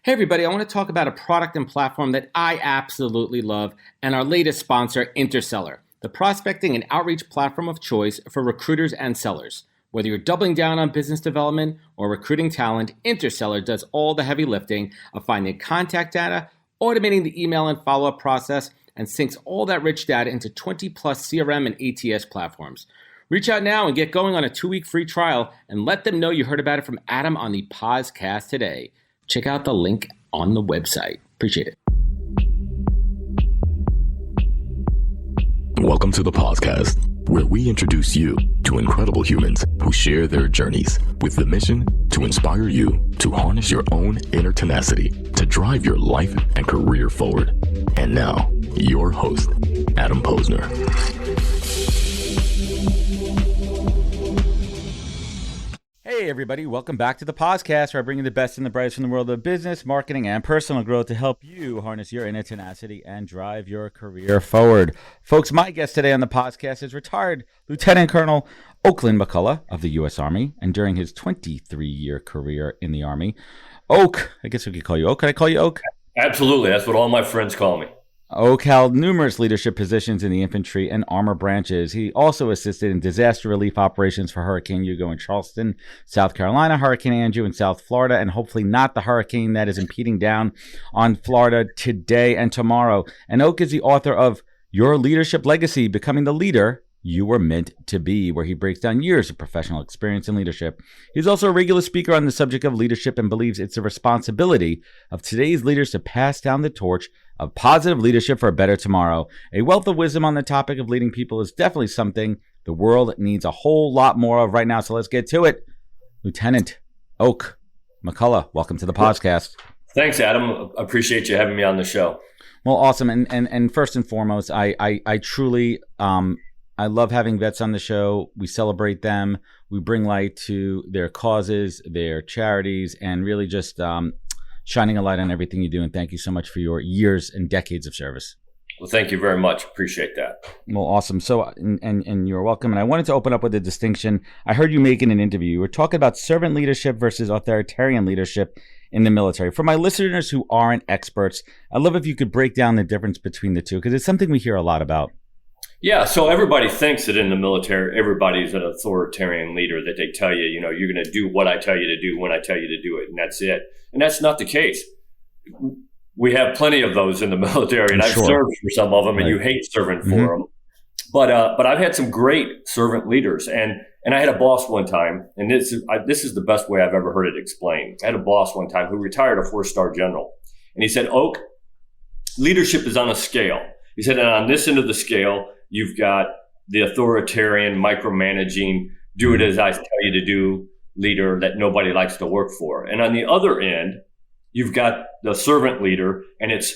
Hey everybody, I want to talk about a product and platform that I absolutely love and our latest sponsor, Interseller, the prospecting and outreach platform of choice for recruiters and sellers. Whether you're doubling down on business development or recruiting talent, Interseller does all the heavy lifting of finding contact data, automating the email and follow-up process, and syncs all that rich data into 20 plus CRM and ATS platforms. Reach out now and get going on a 2-week free trial and let them know you heard about it from Adam on the podcast today. Check out the link on the website. Appreciate it. Welcome to the podcast, where we introduce you to incredible humans who share their journeys with the mission to inspire you to harness your own inner tenacity to drive your life and career forward. And now, your host, Adam Posner. Hey everybody, welcome back to the podcast where I bring you the best and the brightest from the world of business, marketing, and personal growth to help you harness your inner tenacity and drive your career forward. Folks, my guest today on the podcast is retired Lieutenant Colonel Oakland McCulloch of the U.S. Army, and during his 23-year career in the Army, Oak, I guess we could call you Oak. Can I call you Oak? Absolutely. That's what all my friends call me. Oak held numerous leadership positions in the infantry and armor branches. He also assisted in disaster relief operations for Hurricane Hugo in Charleston, South Carolina, Hurricane Andrew in South Florida, and hopefully not the hurricane that is impeding down on Florida today and tomorrow. And Oak is the author of Your Leadership Legacy, Becoming the Leader You Were Meant to Be, where he breaks down years of professional experience in leadership. He's also a regular speaker on the subject of leadership and believes it's the responsibility of today's leaders to pass down the torch of positive leadership for a better tomorrow. A wealth of wisdom on the topic of leading people is definitely something the world needs a whole lot more of right now. So let's get to it. Lieutenant Oak McCulloch, welcome to the podcast. Thanks, Adam. Appreciate you having me on the show. Well, awesome. And first and foremost, I truly I love having vets on the show. We celebrate them. We bring light to their causes, their charities, and really just shining a light on everything you do. And thank you so much for your years and decades of service. Well, thank you very much. Appreciate that. Well, awesome. So, and you're welcome. And I wanted to open up with a distinction I heard you make in an interview. You were talking about servant leadership versus authoritarian leadership in the military. For my listeners who aren't experts, I'd love if you could break down the difference between the two, because it's something we hear a lot about. Yeah, so everybody thinks that in the military, everybody's an authoritarian leader, that they tell you, you're going to do what I tell you to do when I tell you to do it, and that's it. And that's not the case. We have plenty of those in the military, and I've served for some of them, right. And you hate serving for them. But I've had some great servant leaders, and I had a boss one time, and this is the best way I've ever heard it explained. I had a boss one time who retired a 4-star general, and he said, Oak, leadership is on a scale. He said, and on this end of the scale, you've got the authoritarian, micromanaging, do it as I tell you to do leader that nobody likes to work for. And on the other end, you've got the servant leader, and it's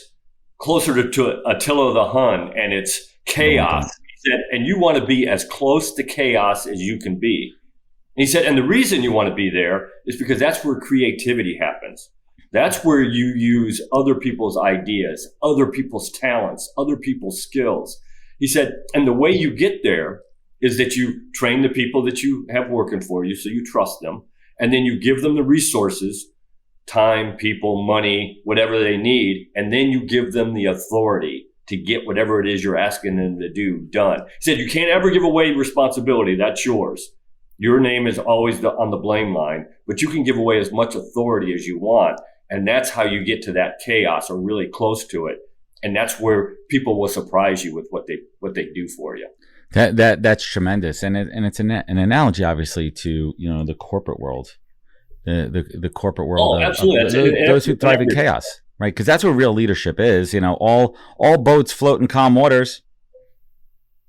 closer to Attila the Hun, and it's chaos. He said, and you want to be as close to chaos as you can be. And he said, and the reason you want to be there is because that's where creativity happens. That's where you use other people's ideas, other people's talents, other people's skills. He said, and the way you get there is that you train the people that you have working for you, so you trust them, and then you give them the resources, time, people, money, whatever they need, and then you give them the authority to get whatever it is you're asking them to do done. He said, you can't ever give away responsibility. That's yours. Your name is always on the blame line, but you can give away as much authority as you want, and that's how you get to that chaos or really close to it. And that's where people will surprise you with what they do for you. That's tremendous, and it's an analogy, obviously, to the corporate world, the corporate world. Oh, absolutely. Those who thrive in chaos, right? Because that's what real leadership is. All boats float in calm waters.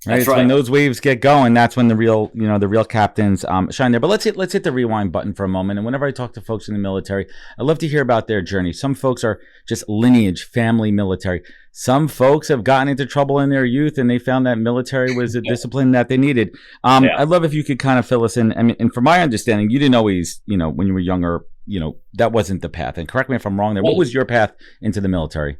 Right? It's right. When those waves get going, that's when the real captains shine there. But let's hit the rewind button for a moment. And whenever I talk to folks in the military, I love to hear about their journey. Some folks are just lineage, family, military. Some folks have gotten into trouble in their youth, and they found that military was a discipline that they needed. I'd love if you could kind of fill us in. I mean, and from my understanding, you didn't always, when you were younger, that wasn't the path. And correct me if I'm wrong there. What was your path into the military?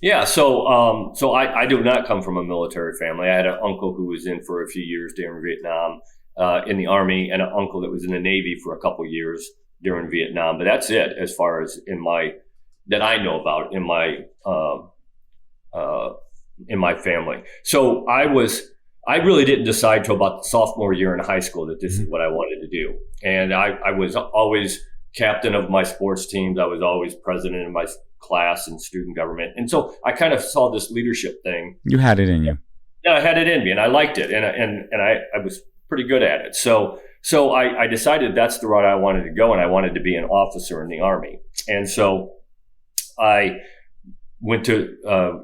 Yeah, so I do not come from a military family. I had an uncle who was in for a few years during Vietnam in the Army, and an uncle that was in the Navy for a couple years during Vietnam. But that's it as far as in my that I know about in my family. So I really didn't decide till about the sophomore year in high school that this is what I wanted to do. And I was always captain of my sports teams. I was always president of my class and student government. And so I kind of saw this leadership thing. You had it in you. Yeah, I had it in me and I liked it. And I was pretty good at it. So I decided that's the route I wanted to go, and I wanted to be an officer in the Army. And so I went to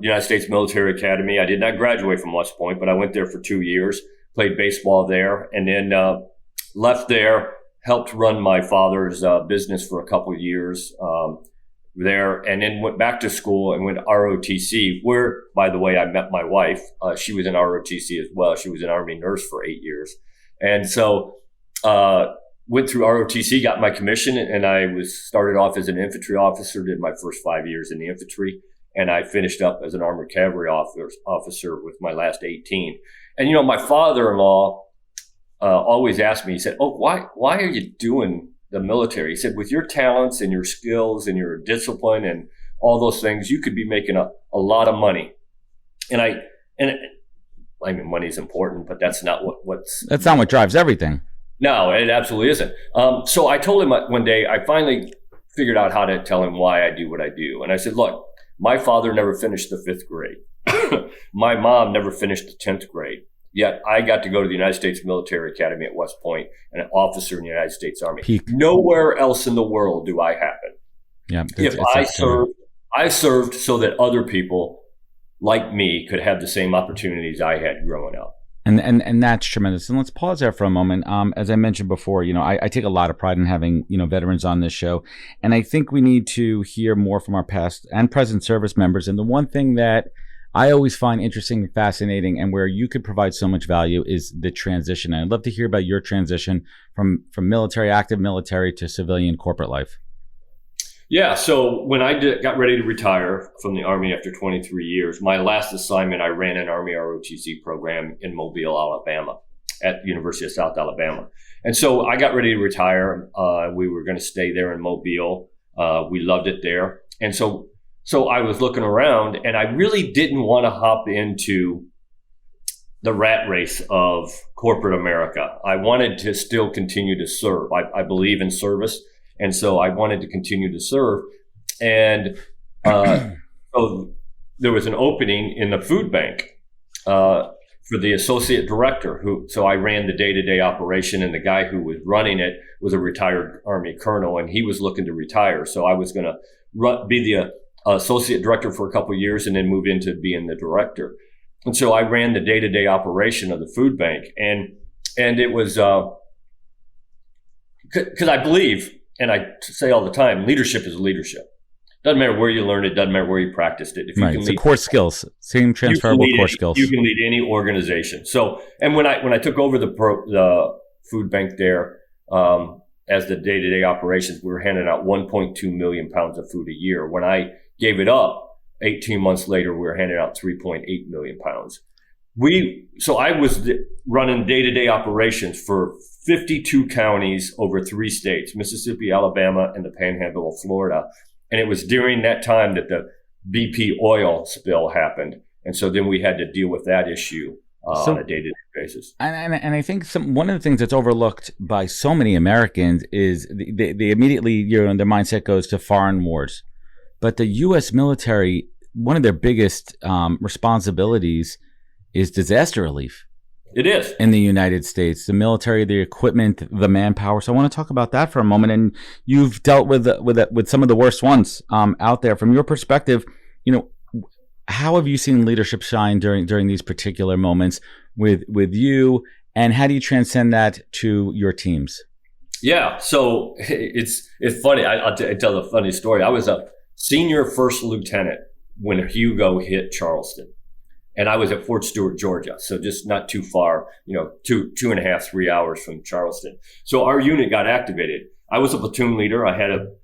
United States Military Academy. I did not graduate from West Point, but I went there for 2 years, played baseball there, and then left there, helped run my father's business for a couple of years there, and then went back to school and went to ROTC, where, by the way, I met my wife. She was in ROTC as well. She was an Army nurse for 8 years. And so went through ROTC, got my commission, and I started off as an infantry officer, did my first 5 years in the infantry, and I finished up as an armored cavalry officer with my last 18. And, my father-in-law always asked me, he said, "Oh, why are you doing the military?" He said, "With your talents and your skills and your discipline and all those things, you could be making a lot of money." And I mean, money's important, but that's not that's not what drives everything. No, it absolutely isn't. So I told him one day, I finally figured out how to tell him why I do what I do. And I said, "Look, my father never finished the 5th grade. My mom never finished the 10th grade. Yet I got to go to the United States Military Academy at West Point and an officer in the United States Army. Peak. Nowhere else in the world do I happen. Yeah, I served so that other people like me could have the same opportunities I had growing up." And that's tremendous. And let's pause there for a moment. As I mentioned before, I take a lot of pride in having, veterans on this show. And I think we need to hear more from our past and present service members. And the one thing that I always find interesting and fascinating, and where you could provide so much value, is the transition. And I'd love to hear about your transition from military, active military, to civilian corporate life. Yeah. So when I got ready to retire from the Army after 23 years, my last assignment, I ran an Army ROTC program in Mobile, Alabama, at the University of South Alabama. And so I got ready to retire. We were going to stay there in Mobile. We loved it there. And so I was looking around, and I really didn't want to hop into the rat race of corporate America. I wanted to still continue to serve. I believe in service. And so I wanted to continue to serve. And so there was an opening in the food bank for the associate director. So I ran the day-to-day operation, and the guy who was running it was a retired Army colonel, and he was looking to retire. So I was going to be the associate director for a couple of years and then move into being the director. And so I ran the day-to-day operation of the food bank. And it was because I believe, and I say all the time, leadership is leadership. Doesn't matter where you learned it, doesn't matter where you practiced it. If you can it's lead, the core skills, same transferable core skills. You can lead any organization. So, and when I took over the food bank there as the day-to-day operations, we were handing out 1.2 million pounds of food a year. When I gave it up, 18 months later, we were handing out 3.8 million pounds. So I was running day-to-day operations for 52 counties over 3 states, Mississippi, Alabama, and the Panhandle of Florida. And it was during that time that the BP oil spill happened. And so then we had to deal with that issue on a day-to-day basis. And I think one of the things that's overlooked by so many Americans is they immediately, their mindset goes to foreign wars. But the U.S. military, one of their biggest responsibilities is disaster relief. It is. In the United States, the military, the equipment, the manpower. So I want to talk about that for a moment. And you've dealt with some of the worst ones out there. From your perspective, how have you seen leadership shine during these particular moments with you, and how do you transcend that to your teams? Yeah, so it's funny. I'll tell a funny story. I was a senior first lieutenant when Hugo hit Charleston. And I was at Fort Stewart, Georgia, so just not too far, 2.5, 3 hours from Charleston. So our unit got activated. I was a platoon leader. I had an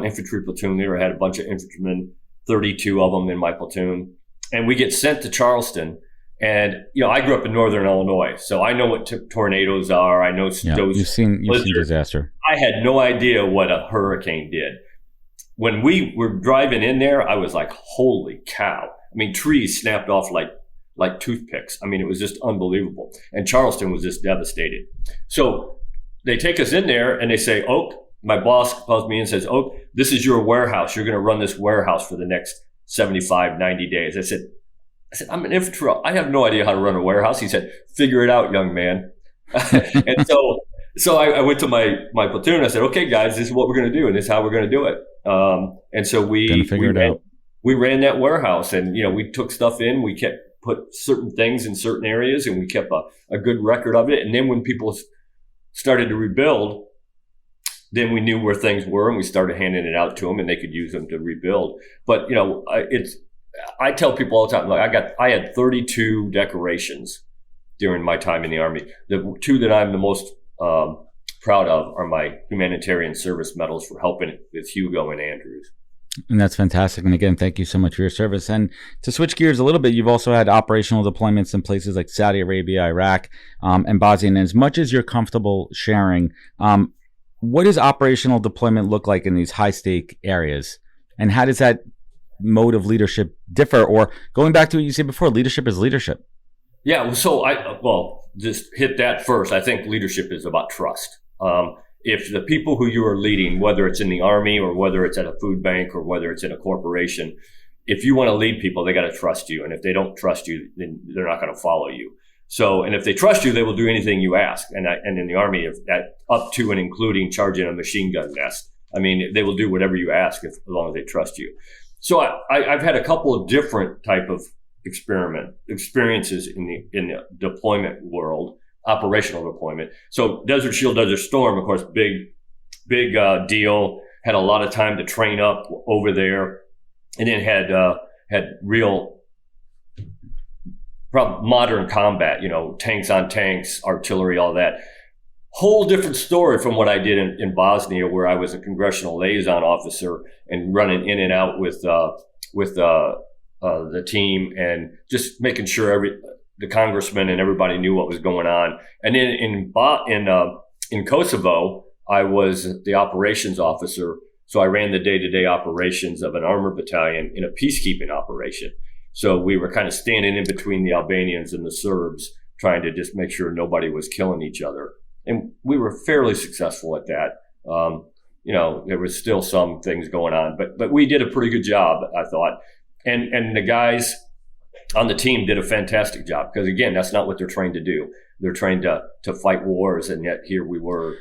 infantry platoon leader. I had a bunch of infantrymen, 32 of them in my platoon. And we get sent to Charleston. And, I grew up in northern Illinois, so I know what tornadoes are. I know those. You've seen disaster. I had no idea what a hurricane did. when we were driving in there, I was like, holy cow. I mean, trees snapped off like toothpicks. I mean, it was just unbelievable. And Charleston was just devastated. So they take us in there and they say, Oak, my boss calls me and says, Oak, this is your warehouse. You're going to run this warehouse for the next 75, 90 days. I said, I'm an infantry. I have no idea how to run a warehouse. He said, figure it out, young man. And so I went to my platoon. I said, okay, guys, this is what we're going to do, and this is how we're going to do it. And so we ran that warehouse, and we took stuff in. We put certain things in certain areas, and we kept a good record of it. And then when people started to rebuild, then we knew where things were, and we started handing it out to them, and they could use them to rebuild. But I tell people all the time, like I had 32 decorations during my time in the Army. The two that I'm the most proud of are my humanitarian service medals for helping with Hugo and Andrews. And that's fantastic. And again, thank you so much for your service. And to switch gears a little bit, you've also had operational deployments in places like Saudi Arabia, Iraq, and Bosnia. And as much as you're comfortable sharing, what does operational deployment look like in these high-stake areas? And how does that mode of leadership differ? Or going back to what you said before, leadership is leadership. Yeah, so just hit that first. I think leadership is about trust. If the people who you are leading, whether it's in the Army or whether it's at a food bank or whether it's in a corporation, if you want to lead people, they got to trust you. And if they don't trust you, then they're not going to follow you. So, and if they trust you, they will do anything you ask. And in the Army, if that up to and including charging a machine gun nest, I mean, they will do whatever you ask as long as they trust you. So I've had a couple of different type of experiences in the deployment world, operational deployment. So Desert Shield, Desert Storm, of course, big deal. Had a lot of time to train up over there, and then had real modern combat. Tanks on tanks, artillery, all that. Whole different story from what I did in Bosnia, where I was a congressional liaison officer and running in and out with the team and just making sure the congressman and everybody knew what was going on. And then in Kosovo, I was the operations officer. So I ran the day-to-day operations of an armor battalion in a peacekeeping operation. So we were kind of standing in between the Albanians and the Serbs, trying to just make sure nobody was killing each other. And we were fairly successful at that. There was still some things going on, but we did a pretty good job, I thought. And the guys on the team did a fantastic job, because again, that's not what they're trained to do. They're trained to fight wars, and yet here we were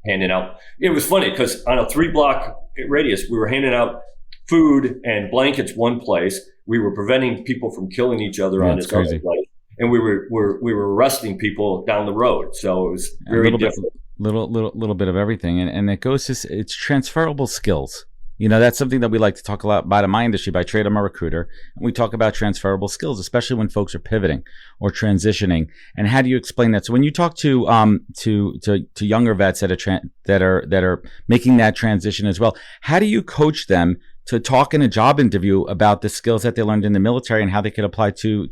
handing out. It was funny because on a 3-block radius, we were handing out food and blankets one place. We were preventing people from killing each other on this other place, and we were arresting people down the road. So it was very different. Little bit of everything, and it goes to it's transferable skills. That's something that we like to talk a lot about in my industry. By trade, I'm a recruiter, and we talk about transferable skills, especially when folks are pivoting or transitioning. And how do you explain that? So when you talk to younger vets that are making that transition as well, how do you coach them to talk in a job interview about the skills that they learned in the military and how they could apply to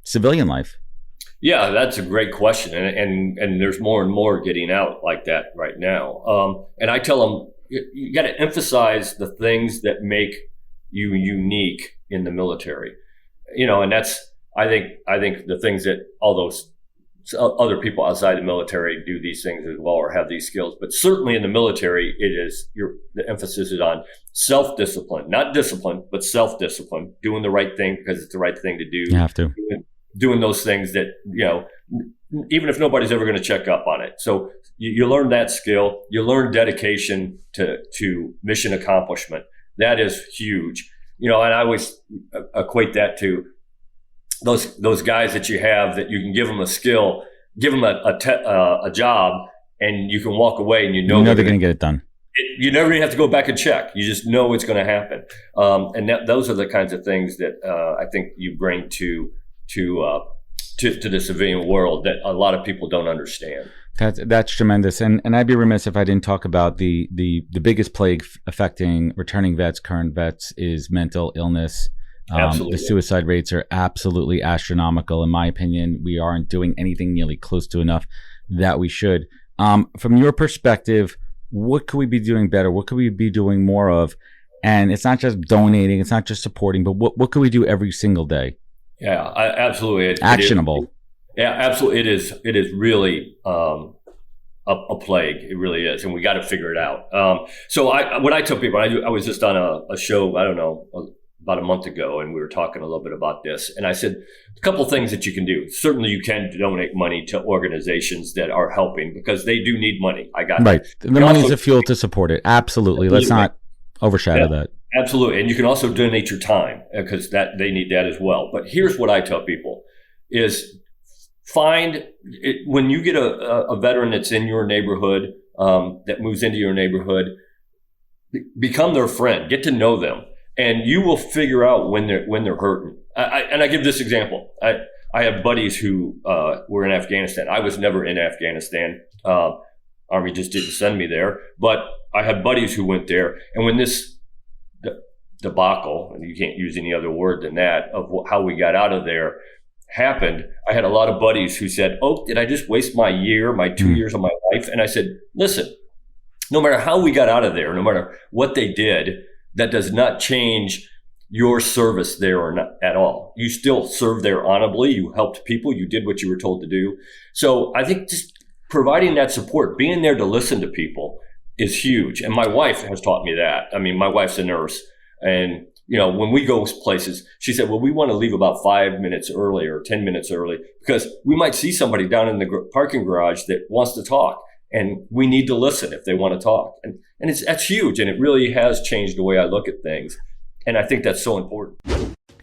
civilian life? Yeah, that's a great question, and there's more and more getting out like that right now. And I tell them, you got to emphasize the things that make you unique in the military, and that's, I think the things that all those other people outside the military do these things as well or have these skills, but certainly in the military, the emphasis is on self-discipline, not discipline, but self-discipline, doing the right thing because it's the right thing to do. You have to. Doing those things that, even if nobody's ever going to check up on it. So you learn that skill, you learn dedication to mission accomplishment. That is huge. And I always equate that to those guys that you have that you can give them a skill, give them a job, and you can walk away and they're going to get it done. You never even have to go back and check. You just know it's going to happen. And those are the kinds of things that I think you bring to the civilian world that a lot of people don't understand. That's tremendous. And I'd be remiss if I didn't talk about the biggest plague affecting returning vets, current vets, is mental illness. The suicide rates are absolutely astronomical. In my opinion, we aren't doing anything nearly close to enough that we should. From your perspective, what could we be doing better? What could we be doing more of? And it's not just donating, it's not just supporting, but what can we do every single day? Yeah, absolutely. Actionable. Absolutely. It is really a plague. It really is. And we got to figure it out. So what I tell people, I was just on a show, I don't know, about a month ago, and we were talking a little bit about this. And I said, a couple of things that you can do. Certainly you can donate money to organizations that are helping, because they do need money. I got right. it. The money's a fuel to support it. Absolutely. Let's not overshadow that. Absolutely. And you can also donate your time, because they need that as well. But here's what I tell people is find it, when you get a veteran that's in your neighborhood, that moves into your neighborhood, become their friend, get to know them, and you will figure out when they're hurting. And I give this example. I have buddies who were in Afghanistan. I was never in Afghanistan. Army just didn't send me there. But I have buddies who went there. And when this debacle, and you can't use any other word than that, of how we got out of there happened, I had a lot of buddies who said, "Oh, did I just waste my 2 years of my life?" And I said, listen, no matter how we got out of there, no matter what they did, that does not change your service there or not at all. You still served there honorably. You helped people. You did what you were told to do. So I think just providing that support, being there to listen to people is huge. And my wife has taught me that. I mean, my wife's a nurse. And, when we go places, she said, well, we want to leave about 5 minutes early or 10 minutes early, because we might see somebody down in the parking garage that wants to talk. And we need to listen if they want to talk. And that's huge. And it really has changed the way I look at things. And I think that's so important.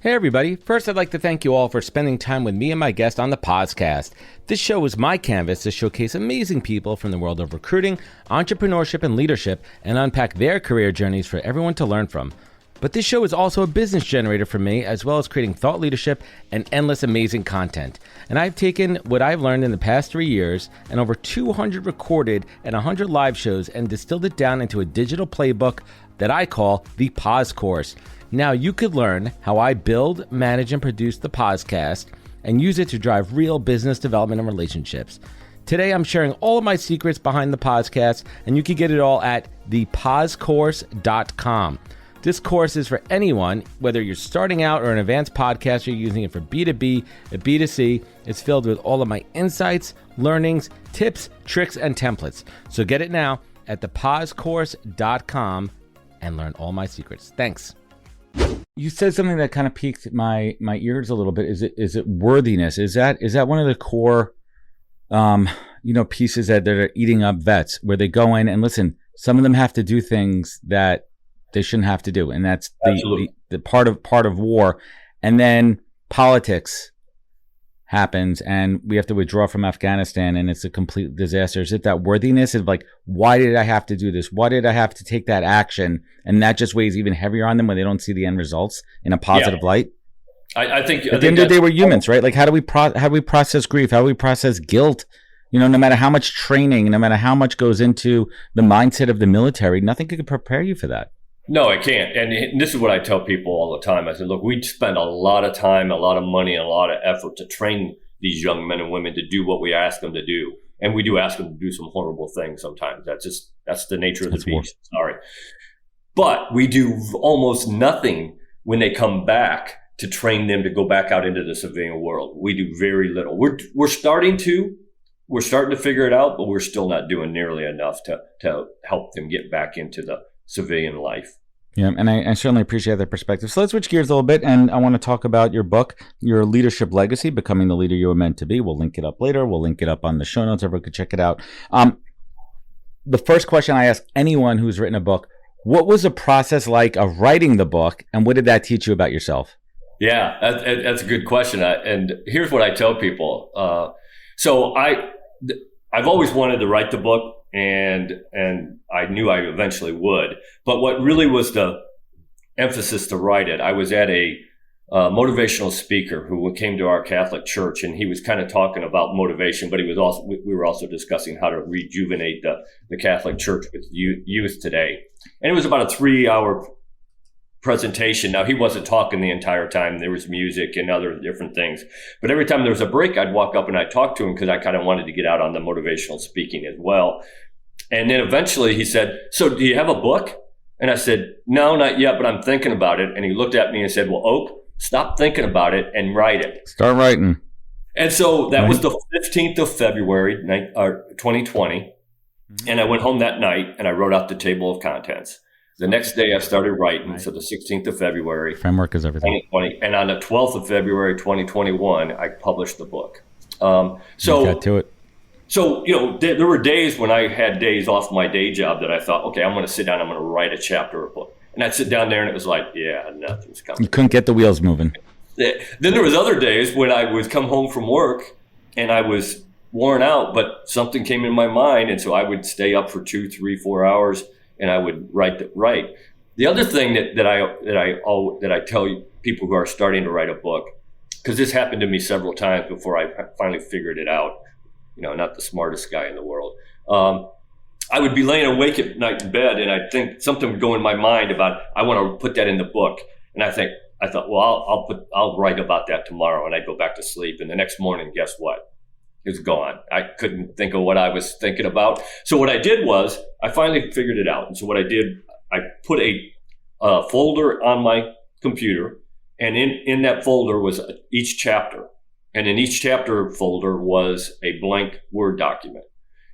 Hey, everybody. First, I'd like to thank you all for spending time with me and my guest on the podcast. This show is my canvas to showcase amazing people from the world of recruiting, entrepreneurship, and leadership, and unpack their career journeys for everyone to learn from. But this show is also a business generator for me, as well as creating thought leadership and endless amazing content. And I've taken what I've learned in the past 3 years and over 200 recorded and 100 live shows and distilled it down into a digital playbook that I call the Pause Course. Now you could learn how I build, manage, and produce the podcast and use it to drive real business development and relationships. Today, I'm sharing all of my secrets behind the podcast, and you can get it all at thepausecourse.com. This course is for anyone, whether you're starting out or an advanced podcaster using it for B2B and B2C. It's filled with all of my insights, learnings, tips, tricks, and templates. So get it now at thepausecourse.com and learn all my secrets. Thanks. You said something that kind of piqued my ears a little bit. Is it worthiness? Is that one of the core pieces that are eating up vets, where they go in and listen, some of them have to do things that they shouldn't have to do, and that's the part of war. And then politics happens, and we have to withdraw from Afghanistan, and it's a complete disaster. Is it that worthiness of like, why did I have to do this? Why did I have to take that action? And that just weighs even heavier on them when they don't see the end results in a positive light. I think at the end of the day, we're humans, right? Like, how do we process grief? How do we process guilt? No matter how much training, no matter how much goes into the mindset of the military, nothing could prepare you for that. No, it can't. And this is what I tell people all the time. I said, look, we spend a lot of time, a lot of money, and a lot of effort to train these young men and women to do what we ask them to do. And we do ask them to do some horrible things sometimes. That's the nature of the beast. Sorry. But we do almost nothing when they come back to train them to go back out into the civilian world. We do very little. We're starting to figure it out, but we're still not doing nearly enough to help them get back into the civilian life. Yeah, and I certainly appreciate that perspective. So let's switch gears a little bit, and I want to talk about your book, Your Leadership Legacy, Becoming the Leader You Were Meant to Be. We'll link it up later. We'll link it up on the show notes. Everyone can check it out. The first question I ask anyone who's written a book, what was the process like of writing the book, and what did that teach you about yourself? Yeah, that's a good question. And here's what I tell people. So I've always wanted to write the book, and I knew I eventually would. But what really was the emphasis to write it, I was at a motivational speaker who came to our Catholic church, and he was kind of talking about motivation, but we were also discussing how to rejuvenate the Catholic Church with youth today. And it was about a 3-hour presentation. Now, he wasn't talking the entire time. There was music and other different things. But every time there was a break, I'd walk up and I'd talk to him, because I kind of wanted to get out on the motivational speaking as well. And then eventually he said, so do you have a book? And I said, no, not yet, but I'm thinking about it. And he looked at me and said, well, Oak, stop thinking about it and write it. Start writing. And so that was the 15th of February, 2020. And I went home that night and I wrote out the table of contents. The next day I started writing. So the 16th of February. Framework is everything. 2020. And on the 12th of February, 2021, I published the book. So got to it. So, there were days when I had days off my day job that I thought, okay, I'm going to sit down, I'm going to write a chapter or a book. And I'd sit down there and it was like, yeah, nothing's coming. You couldn't get the wheels moving. Then there was other days when I would come home from work and I was worn out, but something came in my mind. And so I would stay up for 2, 3, 4 hours and I would write. The other thing that I tell people who are starting to write a book, because this happened to me several times before I finally figured it out, not the smartest guy in the world. I would be laying awake at night in bed and I'd think something would go in my mind about, I want to put that in the book. And I thought, well, I'll write about that tomorrow. And I'd go back to sleep. And the next morning, guess what? It was gone. I couldn't think of what I was thinking about. So what I did was I finally figured it out. And so what I did, I put a folder on my computer, and in that folder was each chapter. And in each chapter folder was a blank Word document.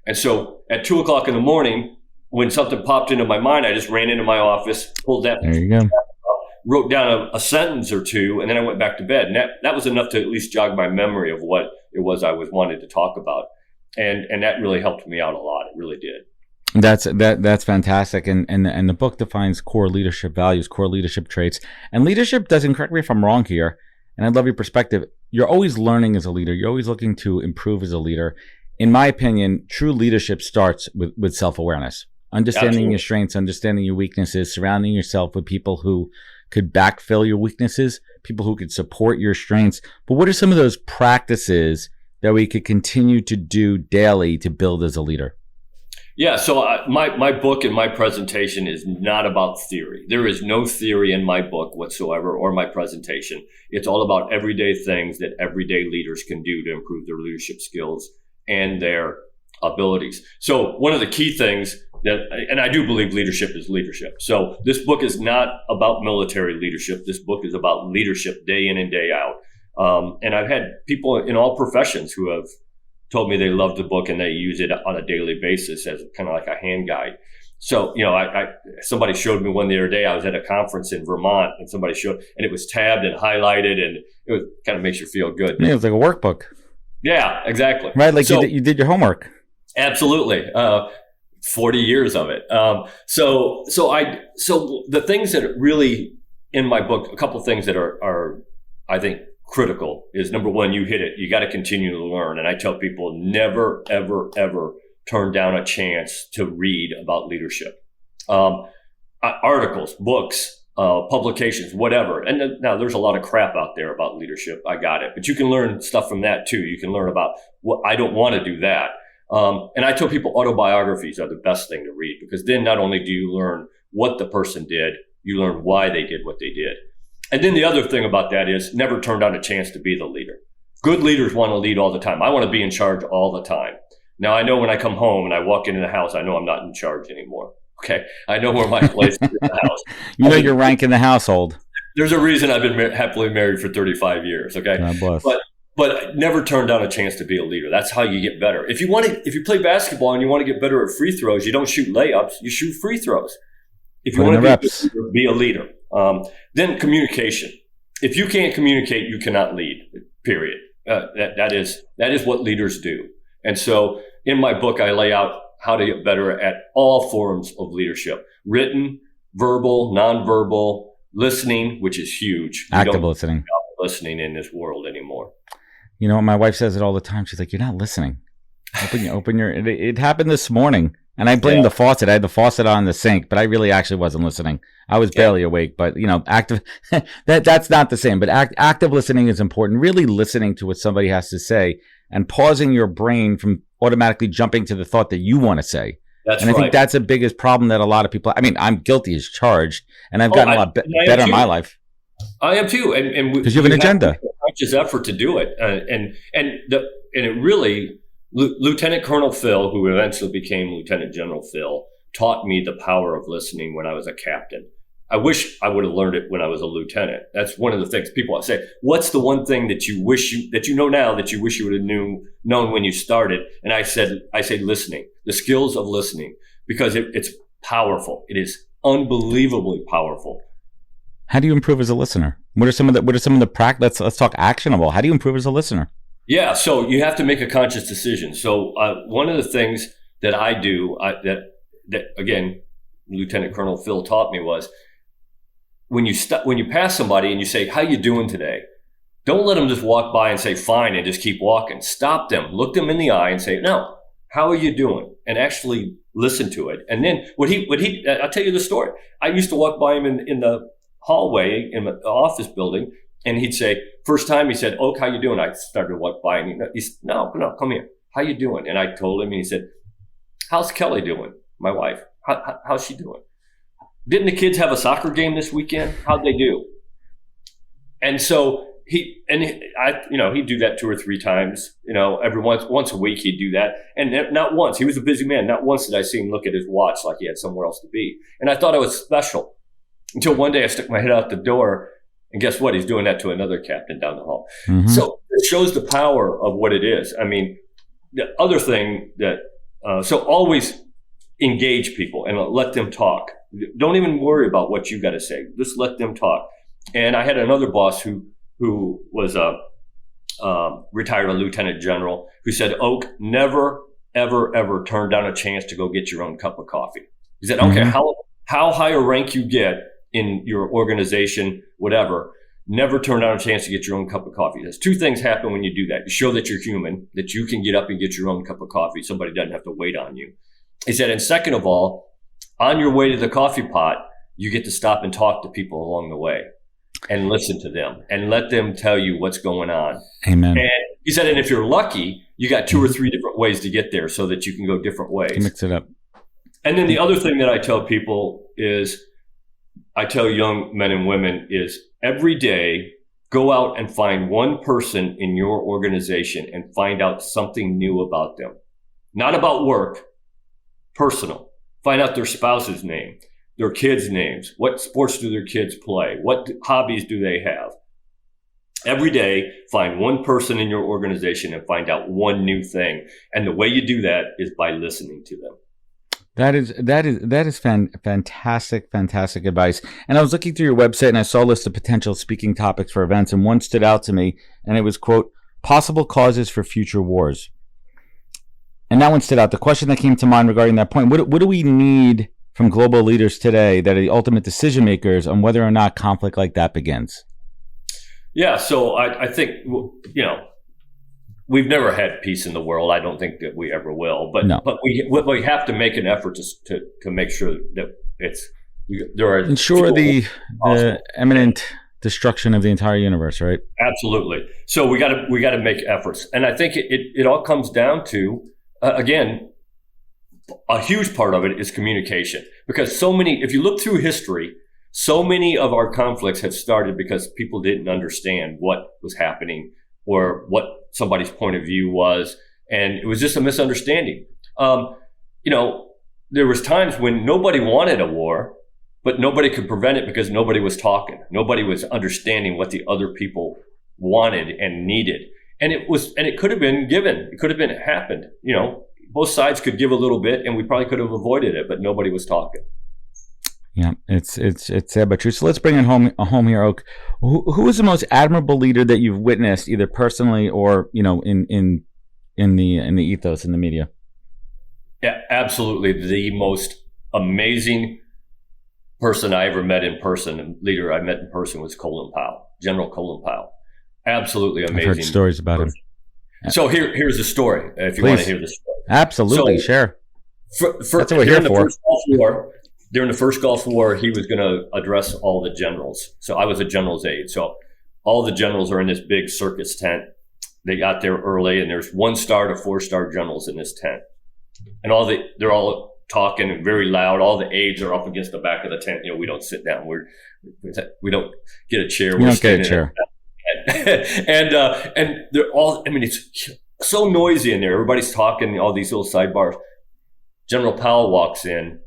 And so at 2:00 in the morning, when something popped into my mind, I just ran into my office, pulled that, there you go, wrote down a sentence or two, and then I went back to bed. And that was enough to at least jog my memory of what it was I wanted to talk about. And that really helped me out a lot. It really did. That's fantastic. And the book defines core leadership values, core leadership traits. And leadership doesn't, correct me if I'm wrong here, and I'd love your perspective. You're always learning as a leader. You're always looking to improve as a leader. In my opinion, true leadership starts with self-awareness, understanding Absolutely. Your strengths, understanding your weaknesses, surrounding yourself with people who could backfill your weaknesses, people who could support your strengths. But what are some of those practices that we could continue to do daily to build as a leader? Yeah, so my book and my presentation is not about theory. There is no theory in my book whatsoever or my presentation. It's all about everyday things that everyday leaders can do to improve their leadership skills and their abilities. So one of the key things and I do believe leadership is leadership. So this book is not about military leadership. This book is about leadership day in and day out. And I've had people in all professions who have told me they love the book and they use it on a daily basis as kind of like a hand guide. So, somebody showed me one the other day. I was at a conference in Vermont and somebody showed, and it was tabbed and highlighted, and it kind of makes you feel good. Yeah, it was like a workbook. Yeah, exactly. Right, like so, you did your homework. Absolutely. 40 years of it. So the things that really in my book, a couple of things that are I think critical is, number one, you hit it. You got to continue to learn. And I tell people never, ever, ever turn down a chance to read about leadership. Articles, books, publications, whatever. And now there's a lot of crap out there about leadership. I got it. But you can learn stuff from that too. You can learn about what I don't want to do that. And I tell people autobiographies are the best thing to read, because then not only do you learn what the person did, you learn why they did what they did. And then the other thing about that is never turn down a chance to be the leader. Good leaders want to lead all the time. I want to be in charge all the time. Now, I know when I come home and I walk into the house, I know I'm not in charge anymore. Okay. I know where my place is in the house. You know your rank in the household. There's a reason I've been happily married for 35 years. Okay. God bless. But never turn down a chance to be a leader. That's how you get better. If you play basketball and you want to get better at free throws, you don't shoot layups, you shoot free throws. If you want to be a leader. Then communication. If you can't communicate, you cannot lead, period. That is what leaders do. And so in my book, I lay out how to get better at all forms of leadership: written, verbal, nonverbal, listening, which is huge. Active listening. Listening in this world anymore. You know, my wife says it all the time. She's like, "You're not listening. Open your." It happened this morning, and I blame the faucet. I had the faucet on the sink, but I really actually wasn't listening. I was barely awake. But active. that's not the same. But active listening is important. Really listening to what somebody has to say and pausing your brain from automatically jumping to the thought that you want to say. I think that's the biggest problem that a lot of people. I mean, I'm guilty as charged, and I've gotten a lot better in my life. I am too, and because you have an agenda. Conscious effort to do it, and it really, Lieutenant Colonel Phil, who eventually became Lieutenant General Phil, taught me the power of listening when I was a captain. I wish I would have learned it when I was a lieutenant. That's one of the things people say. What's the one thing that you wish that you know now that you wish you would have known when you started? And I say listening, the skills of listening, because it's powerful. It is unbelievably powerful. How do you improve as a listener? What are some of the practice? Let's talk actionable. How do you improve as a listener? Yeah, so you have to make a conscious decision. So one of the things that I do that again, Lieutenant Colonel Phil taught me was, when you pass somebody and you say, "How you doing today?" Don't let them just walk by and say, "Fine," and just keep walking. Stop them, look them in the eye and say, "No, how are you doing?" And actually listen to it. And then I'll tell you the story. I used to walk by him in the hallway in the office building, and he'd say, first time he said, "Oak, how you doing?" I started to walk by and he said, no, come here. "How you doing?" And I told him, and he said, "How's Kelly doing? My wife, how's she doing? Didn't the kids have a soccer game this weekend? How'd they do?" And so he'd do that 2 or 3 times, every once a week he'd do that. And not once, he was a busy man, not once did I see him look at his watch like he had somewhere else to be. And I thought I was special until one day I stuck my head out the door, and guess what? He's doing that to another captain down the hall. Mm-hmm. So it shows the power of what it is. I mean, the other thing that, so always engage people and let them talk. Don't even worry about what you got to say. Just let them talk. And I had another boss who was a retired lieutenant general who said, "Oak, never, ever, ever turn down a chance to go get your own cup of coffee." He said, "Okay, how high a rank you get in your organization, whatever, never turn down a chance to get your own cup of coffee." There's 2 things happen when you do that. You show that you're human, that you can get up and get your own cup of coffee. Somebody doesn't have to wait on you. He said, and second of all, on your way to the coffee pot, you get to stop and talk to people along the way and listen to them and let them tell you what's going on. Amen. And he said, and if you're lucky, you got 2 or 3 different ways to get there so that you can go different ways. Mix it up. And then the other thing that I tell people is, I tell young men and women is, every day, go out and find one person in your organization and find out something new about them. Not about work, personal. Find out their spouse's name, their kids' names. What sports do their kids play? What hobbies do they have? Every day, find one person in your organization and find out one new thing. And the way you do that is by listening to them. That is fantastic advice. And I was looking through your website and I saw a list of potential speaking topics for events, and one stood out to me, and it was, quote, "Possible causes for future wars." And that one stood out. The question that came to mind regarding that point, what do we need from global leaders today that are the ultimate decision makers on whether or not conflict like that begins? Yeah, so I think, we've never had peace in the world. I don't think that we ever will. But we have to make an effort to make sure that ensure the imminent destruction of the entire universe, right? Absolutely. So we got to make efforts, and I think it all comes down to, again, a huge part of it is communication, because if you look through history, so many of our conflicts have started because people didn't understand what was happening or what somebody's point of view was, and it was just a misunderstanding. There was times when nobody wanted a war, but nobody could prevent it because nobody was talking. Nobody was understanding what the other people wanted and needed. And it could have been given. It could have been happened. Both sides could give a little bit, and we probably could have avoided it, but nobody was talking. Yeah, it's sad but true. So let's bring it home here, Oak. Who is the most admirable leader that you've witnessed, either personally or in the ethos in the media? Yeah, absolutely. The most amazing person I ever met in person, and leader I met in person, was Colin Powell, General Colin Powell. Absolutely amazing. I've heard stories about him. So here's the story, if you want to hear the story. Absolutely, share. That's what we're here for. During the first Gulf War, he was going to address all the generals. So I was a general's aide. So all the generals are in this big circus tent. They got there early, and there's 1-star to 4-star generals in this tent. And they're all talking very loud. All the aides are up against the back of the tent. We don't sit down. We don't get a chair. We don't get a chair. And they're all, it's so noisy in there. Everybody's talking, all these little sidebars. General Powell walks in,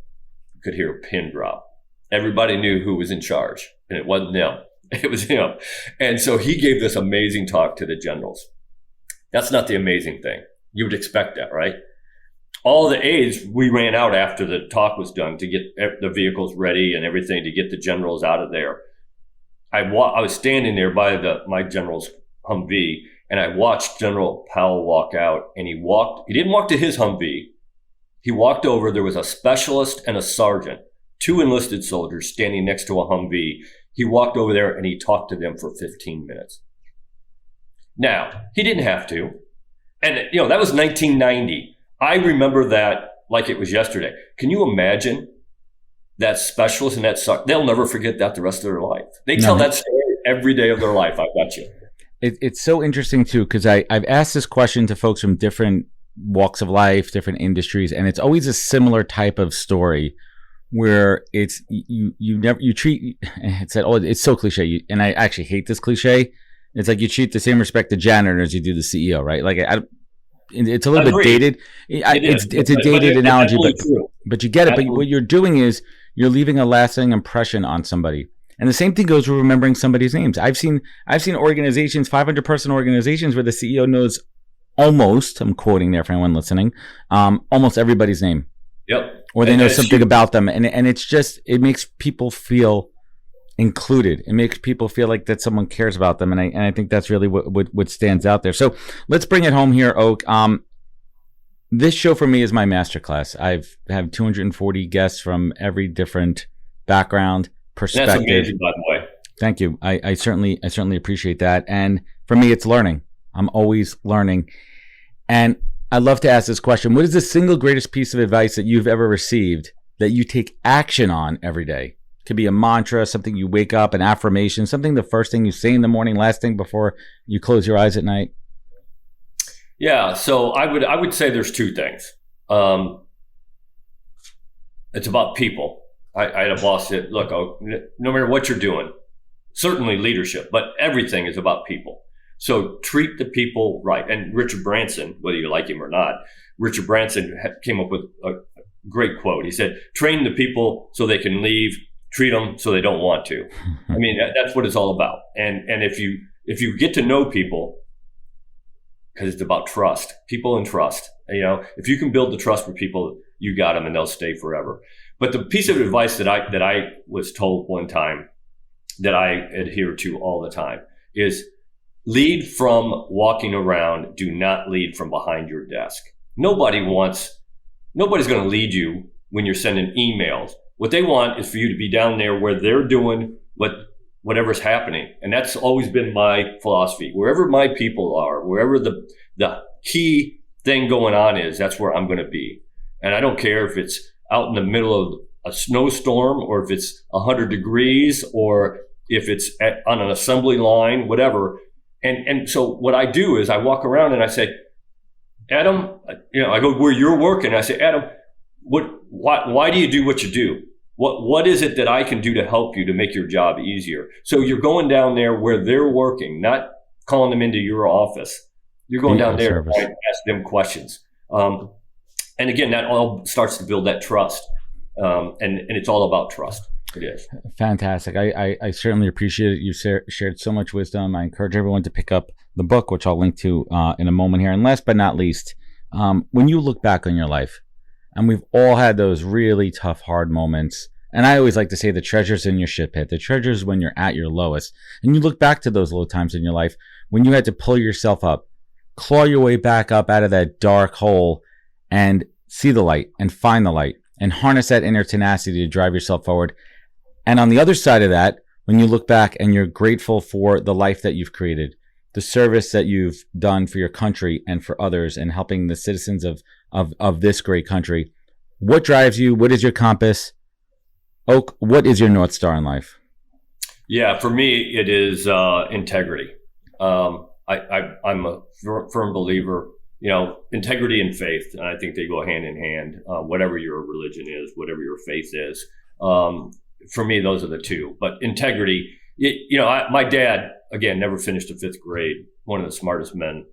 could hear a pin drop. Everybody knew who was in charge, and it wasn't them. It was him. And so he gave this amazing talk to the generals. That's not the amazing thing. You would expect that, right? All the aides, we ran out after the talk was done to get the vehicles ready and everything to get the generals out of there. I was standing there by my general's Humvee, and I watched General Powell walk out, and he didn't walk to his Humvee. He walked over. There was a specialist and a sergeant, 2 enlisted soldiers standing next to a Humvee. He walked over there and he talked to them for 15 minutes. Now, he didn't have to. And, that was 1990. I remember that like it was yesterday. Can you imagine that specialist and that sergeant? They'll never forget that the rest of their life. They tell that story every day of their life, I bet you. It's so interesting, too, because I've asked this question to folks from different walks of life, different industries, and it's always a similar type of story where it's you treat, it's so cliche, and I actually hate this cliche. It's like you treat the same respect to janitor as you do the CEO, right? Like it's a little bit dated. It's a dated analogy, but you get it. But what you're doing is you're leaving a lasting impression on somebody. And the same thing goes with remembering somebody's names. I've seen organizations, 500-person organizations, where the CEO knows almost, I'm quoting there for anyone listening, almost everybody's name. Yep. Or they know something about them. And it's just, it makes people feel included. It makes people feel like that someone cares about them. And I think that's really what stands out there. So let's bring it home here, Oak. This show for me is my masterclass. I've had 240 guests from every different background, perspective. That's amazing, by the way. Thank you. I certainly appreciate that. And for me, it's learning. I'm always learning. And I'd love to ask this question. What is the single greatest piece of advice that you've ever received that you take action on every day? It could be a mantra, something you wake up, an affirmation, something the first thing you say in the morning, last thing before you close your eyes at night. Yeah, so I would say there's 2 things. It's about people. I had a boss that, look, no matter what you're doing, certainly leadership, but everything is about people. So treat the people right. And Richard Branson, whether you like him or not, Richard Branson came up with a great quote. He said, train the people so they can leave, treat them so they don't want to. I mean, that's what it's all about. And if you get to know people, because it's about trust, people and trust, if you can build the trust with people, you got them and they'll stay forever. But the piece of advice that I was told one time that I adhere to all the time is lead from walking around. Do not lead from behind your desk. Nobody's going to lead you when you're sending emails. What they want is for you to be down there where they're doing whatever's happening. And that's always been my philosophy. Wherever my people are, wherever the key thing going on is, that's where I'm going to be. And I don't care if it's out in the middle of a snowstorm or if it's 100 degrees or if it's on an assembly line, whatever. And so what I do is I walk around and I say, Adam, I go where you're working. I say, Adam, why do you do what you do? What is it that I can do to help you to make your job easier? So you're going down there where they're working, not calling them into your office. You're going down there to ask them questions. And again, that all starts to build that trust. And it's all about trust. It is. Fantastic. I certainly appreciate it. You shared so much wisdom. I encourage everyone to pick up the book, which I'll link to in a moment here. And last but not least, when you look back on your life, and we've all had those really tough, hard moments. And I always like to say the treasure's in your shit pit. The treasure's when you're at your lowest. And you look back to those low times in your life when you had to pull yourself up, claw your way back up out of that dark hole and see the light and find the light and harness that inner tenacity to drive yourself forward. And on the other side of that, when you look back and you're grateful for the life that you've created, the service that you've done for your country and for others and helping the citizens of this great country, what drives you? What is your compass? Oak, what is your North Star in life? Yeah, for me, it is integrity. I'm a firm believer, integrity and faith, and I think they go hand in hand, whatever your religion is, whatever your faith is. For me, those are the 2. But integrity, my dad, again, never finished the 5th grade, one of the smartest men,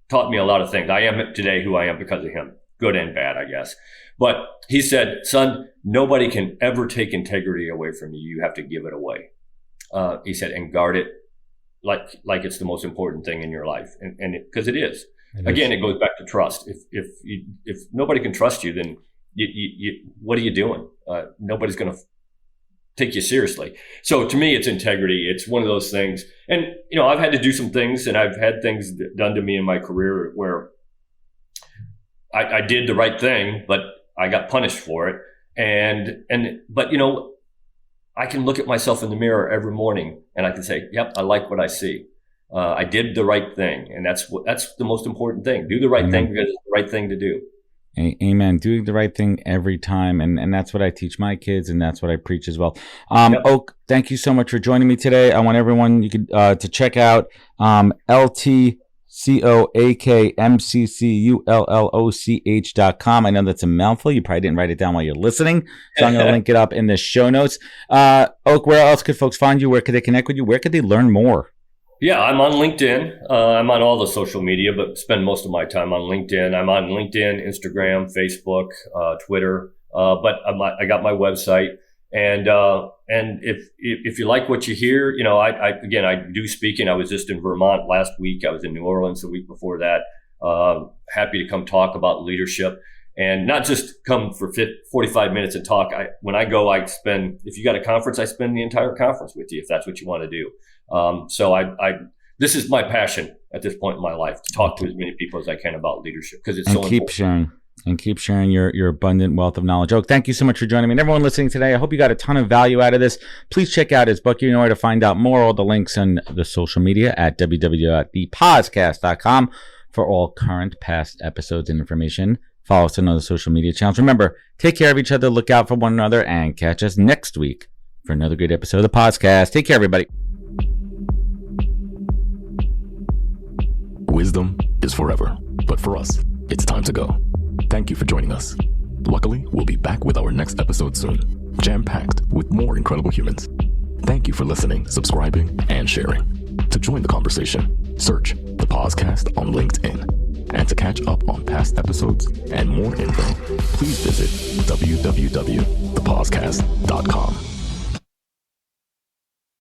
taught me a lot of things. I am today who I am because of him, good and bad, I guess. But he said, son, nobody can ever take integrity away from you. You have to give it away. He said, and guard it like it's the most important thing in your life. And because it is. Again, it goes back to trust. If nobody can trust you, then you what are you doing? Nobody's going to take you seriously. So to me, it's integrity. It's one of those things. And, I've had to do some things, and I've had things done to me in my career where I did the right thing, but I got punished for it. But I can look at myself in the mirror every morning and I can say, yep, I like what I see. I did the right thing. And that's the most important thing. Do the right thing because it's the right thing to do. Amen. Doing the right thing every time. And that's what I teach my kids, and that's what I preach as well. Oak, thank you so much for joining me today. I want everyone to check out LTCOAKMCCULLOCH.com. I know that's a mouthful. You probably didn't write it down while you're listening, so I'm going to link it up in the show notes. Oak, where else could folks find you? Where could they connect with you? Where could they learn more? Yeah, I'm on LinkedIn. I'm on all the social media, but spend most of my time on LinkedIn. I'm on LinkedIn, Instagram, Facebook, Twitter. But I got my website. And if you like what you hear, I do speaking. I was just in Vermont last week. I was in New Orleans the week before that. Happy to come talk about leadership, and not just come for 45 minutes and talk. When I go, if you got a conference, I spend the entire conference with you, if that's what you want to do. So this is my passion at this point in my life, to talk to as many people as I can about leadership, because it's so important. Keep sharing your abundant wealth of knowledge. Oak, thank you so much for joining me. And everyone listening today, I hope you got a ton of value out of this. Please check out his book. You know where to find out more. All the links on the social media at www.thepodcast.com for all current, past episodes and information. Follow us on other social media channels. Remember, take care of each other, look out for one another, and catch us next week for another great episode of the podcast. Take care, everybody. Wisdom is forever, but for us, it's time to go. Thank you for joining us. Luckily, we'll be back with our next episode soon, jam-packed with more incredible humans. Thank you for listening, subscribing, and sharing. To join the conversation, search The Podcast on LinkedIn. And to catch up on past episodes and more info, please visit www.thepodcast.com.